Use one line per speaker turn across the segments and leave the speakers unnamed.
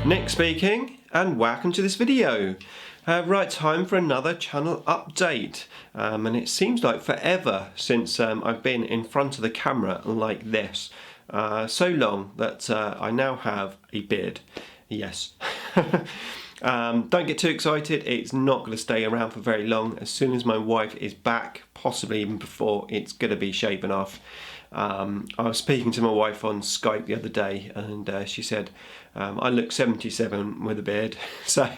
Nick speaking, and welcome to this video. Right, time for another channel update, and it seems like forever since I've been in front of the camera like this. So long that I now have a beard. Yes. Don't get too excited, it's not going to stay around for very long. As soon as my wife is back, possibly even before, it's going to be shaven off. I was speaking to my wife on Skype the other day, and she said I look 77 with a beard, so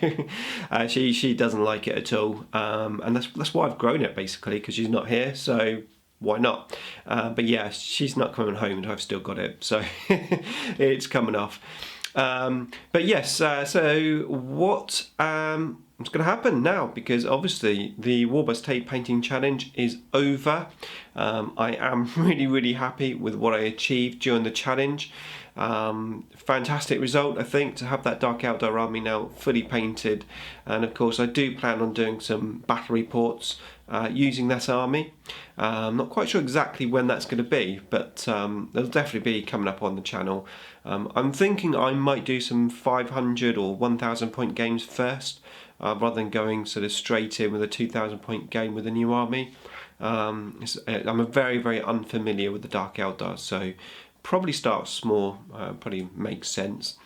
she doesn't like it at all, and that's why I've grown it, basically, because she's not here, so why not? But yeah, she's not coming home and I've still got it, so it's coming off. But yes, so what what's going to happen now, because obviously the WarHAMMER painting challenge is over. I am really happy with what I achieved during the challenge. Fantastic result, I think, to have that Dark Outdoor army now fully painted, and of course I do plan on doing some battle reports using that army. I'm not quite sure exactly when that's going to be, but they'll definitely be coming up on the channel. I'm thinking I might do some 500 or 1000 point games first, rather than going sort of straight in with a 2000 point game with a new army. I'm very unfamiliar with the Dark Eldar, so probably start small, probably makes sense.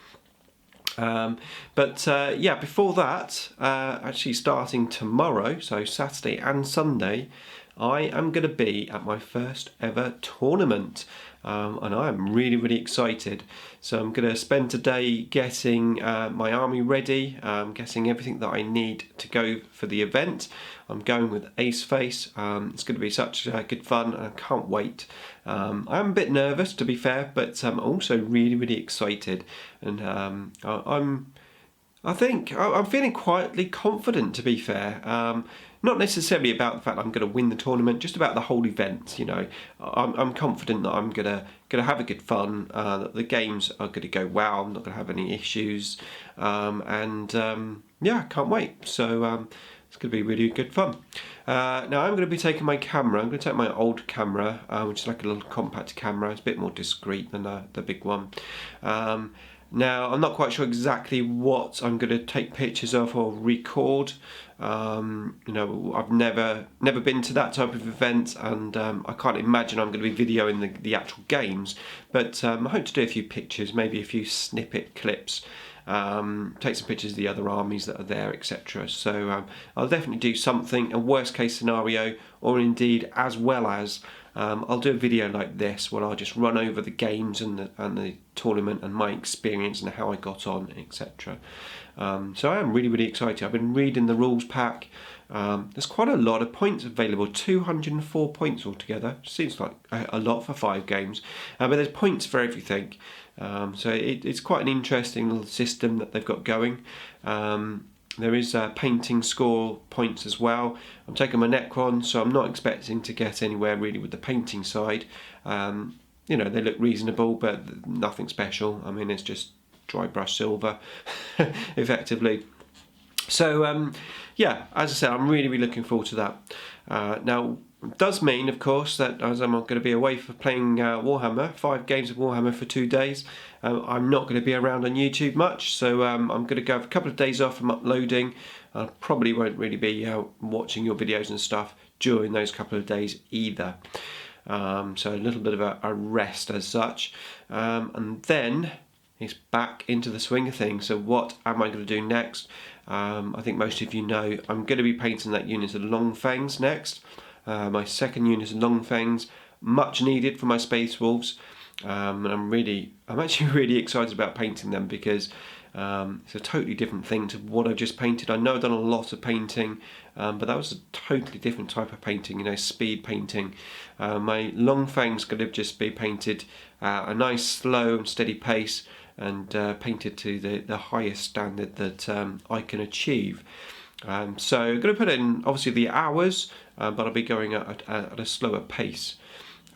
Yeah, before that, actually starting tomorrow, so Saturday and Sunday, I am going to be at my first ever tournament, and I am really excited. So I'm going to spend today getting my army ready, getting everything that I need to go for the event. I'm going with Aceface. It's going to be such good fun, and I can't wait. I'm a bit nervous, to be fair, but I'm also really excited, and I'm feeling quietly confident, to be fair. Not necessarily about the fact that I'm going to win the tournament, just about the whole event. You know, I'm confident that I'm gonna have a good fun. That the games are going to go well. I'm not going to have any issues, yeah, I can't wait. So it's going to be really good fun. Now I'm going to be taking my camera. I'm going to take my old camera, which is like a little compact camera. It's a bit more discreet than the big one. Now, I'm not quite sure exactly what I'm going to take pictures of or record. You know, I've never been to that type of event, and I can't imagine I'm going to be videoing the actual games. But I hope to do a few pictures, maybe a few snippet clips, take some pictures of the other armies that are there, etc. So I'll definitely do something, a worst case scenario, or indeed as well as I'll do a video like this where I'll just run over the games and the tournament and my experience and how I got on, etc. So I am really excited. I've been reading the rules pack. There's quite a lot of points available, 204 points altogether. Seems like a lot for 5 games, but there's points for everything. So it's quite an interesting little system that they've got going. There is painting score points as well. I'm taking my Necron, so I'm not expecting to get anywhere really with the painting side. You know, they look reasonable, but nothing special. I mean, it's just dry brush silver, effectively. So yeah, as I said, I'm really looking forward to that. Now, it does mean, of course, that as I'm going to be away for playing Warhammer, 5 games of Warhammer for 2 days, I'm not going to be around on YouTube much, so I'm going to go have a couple of days off from uploading. I probably won't really be watching your videos and stuff during those couple of days either. So a little bit of a rest as such, and then it's back into the swing of things. So what am I going to do next? I think most of you know I'm going to be painting that unit of Longfangs next. My second unit of Longfangs, much needed for my Space Wolves, and I'm actually really excited about painting them, because it's a totally different thing to what I've just painted. I know I've done a lot of painting, but that was a totally different type of painting, you know, speed painting. My Longfang's going to just be painted a nice slow and steady pace, and painted to the highest standard that I can achieve. So I'm going to put in obviously the hours, but I'll be going at a slower pace.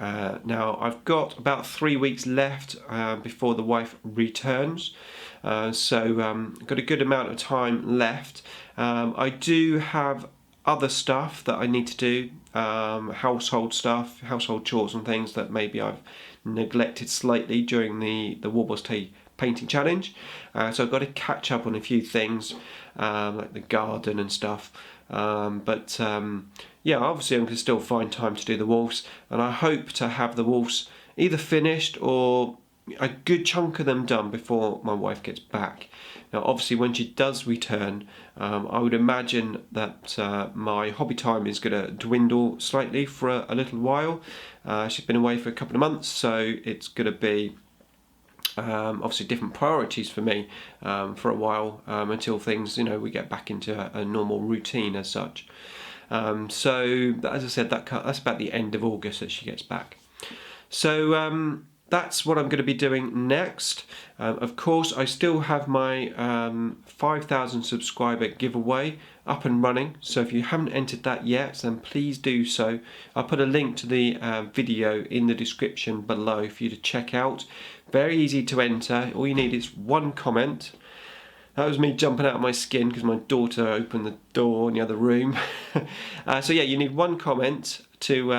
Now I've got about 3 weeks left before the wife returns, so I've got a good amount of time left. I do have other stuff that I need to do, household stuff, household chores and things that maybe I've neglected slightly during the WarHAMMER painting challenge. So I've got to catch up on a few things, like the garden and stuff. Yeah, obviously I'm going to still find time to do the wolves, and I hope to have the wolves either finished or a good chunk of them done before my wife gets back. Now obviously when she does return, I would imagine that my hobby time is going to dwindle slightly for a little while. She's been away for a couple of months, so it's going to be obviously different priorities for me for a while, until things, we get back into a normal routine as such. So as I said, that's about the end of August that she gets back. So that's what I'm going to be doing next. Of course, I still have my 5,000 subscriber giveaway up and running. So if you haven't entered that yet, then please do so. I'll put a link to the video in the description below for you to check out. Very easy to enter. All you need is one comment. That was me jumping out of my skin because my daughter opened the door in the other room. So yeah, you need one comment to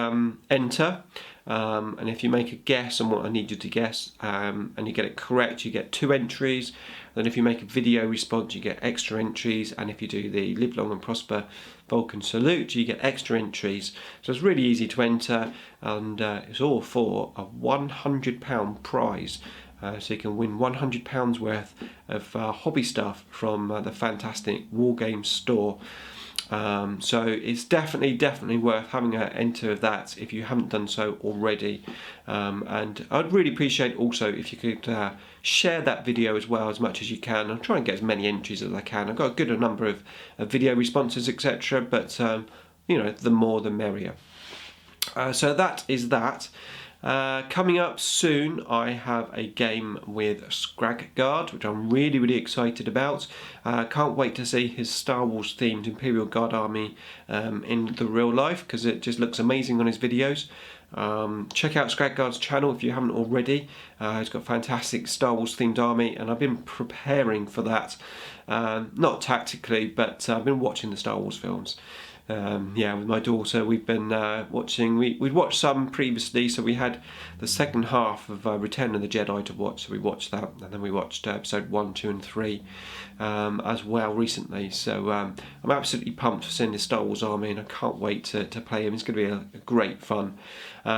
enter. And if you make a guess on what I need you to guess, and you get it correct, you get 2 entries. Then if you make a video response, you get extra entries. And if you do the Live Long and Prosper Vulcan Salute, you get extra entries. So it's really easy to enter, and it's all for a £100 prize. So you can win £100 worth of hobby stuff from the fantastic WarGames store. So it's definitely worth having an enter of that if you haven't done so already. And I'd really appreciate also if you could share that video as well as much as you can. I'll try and get as many entries as I can. I've got a good number of video responses, etc. But the more the merrier. So that is that. Coming up soon, I have a game with Scrag Guard, which I'm really excited about. Can't wait to see his Star Wars themed Imperial Guard army in the real life, because it just looks amazing on his videos. Check out Scrag Guard's channel if you haven't already. He's got a fantastic Star Wars themed army, and I've been preparing for that. Not tactically, but I've been watching the Star Wars films. With my daughter, we've been watching. We'd watched some previously, so we had the second half of Return of the Jedi to watch. So we watched that, and then we watched episode 1, 2, and 3 as well recently. So I'm absolutely pumped for seeing the Star Wars army, and I can't wait to play him. It's going to be a great fun.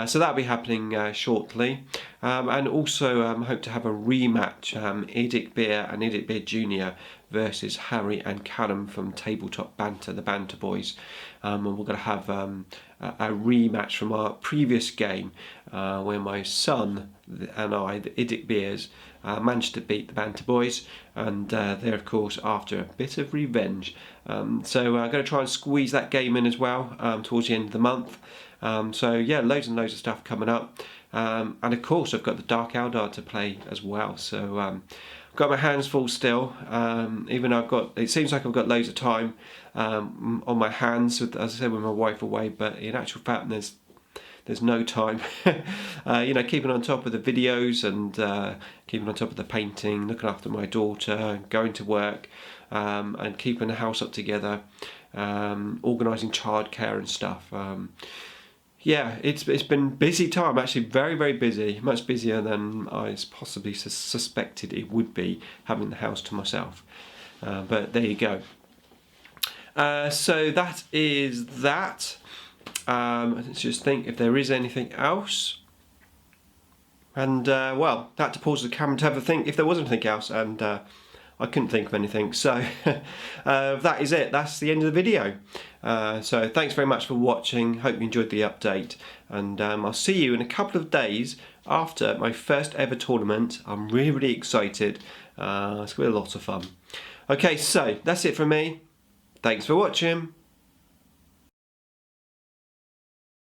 So that'll be happening shortly, and also hope to have a rematch, IDICBeer and IDICBeer Junior versus Harry and Callum from Tabletop Banter, the Banter boys. And we're going to have a rematch from our previous game where my son and I, the IDICBeers, managed to beat the Banter boys, and they're of course after a bit of revenge. So I'm going to try and squeeze that game in as well towards the end of the month. So yeah, loads and loads of stuff coming up. And of course I've got the Dark Eldar to play as well. So got my hands full still, even though it seems like I've got loads of time on my hands, as I said, with my wife away, but in actual fact there's no time. Keeping on top of the videos and keeping on top of the painting, looking after my daughter, going to work, and keeping the house up together, organising childcare and stuff. It's been busy time, actually very busy, much busier than I possibly suspected it would be, having the house to myself. But there you go. So that is that. Let's just think if there is anything else. And had to pause the camera to have a think if there was anything else, and I couldn't think of anything. So that is it. That's the end of the video. So thanks very much for watching. Hope you enjoyed the update, and I'll see you in a couple of days after my first ever tournament. I'm really excited. It's going to be a lot of fun. Okay, so that's it from me. Thanks for watching.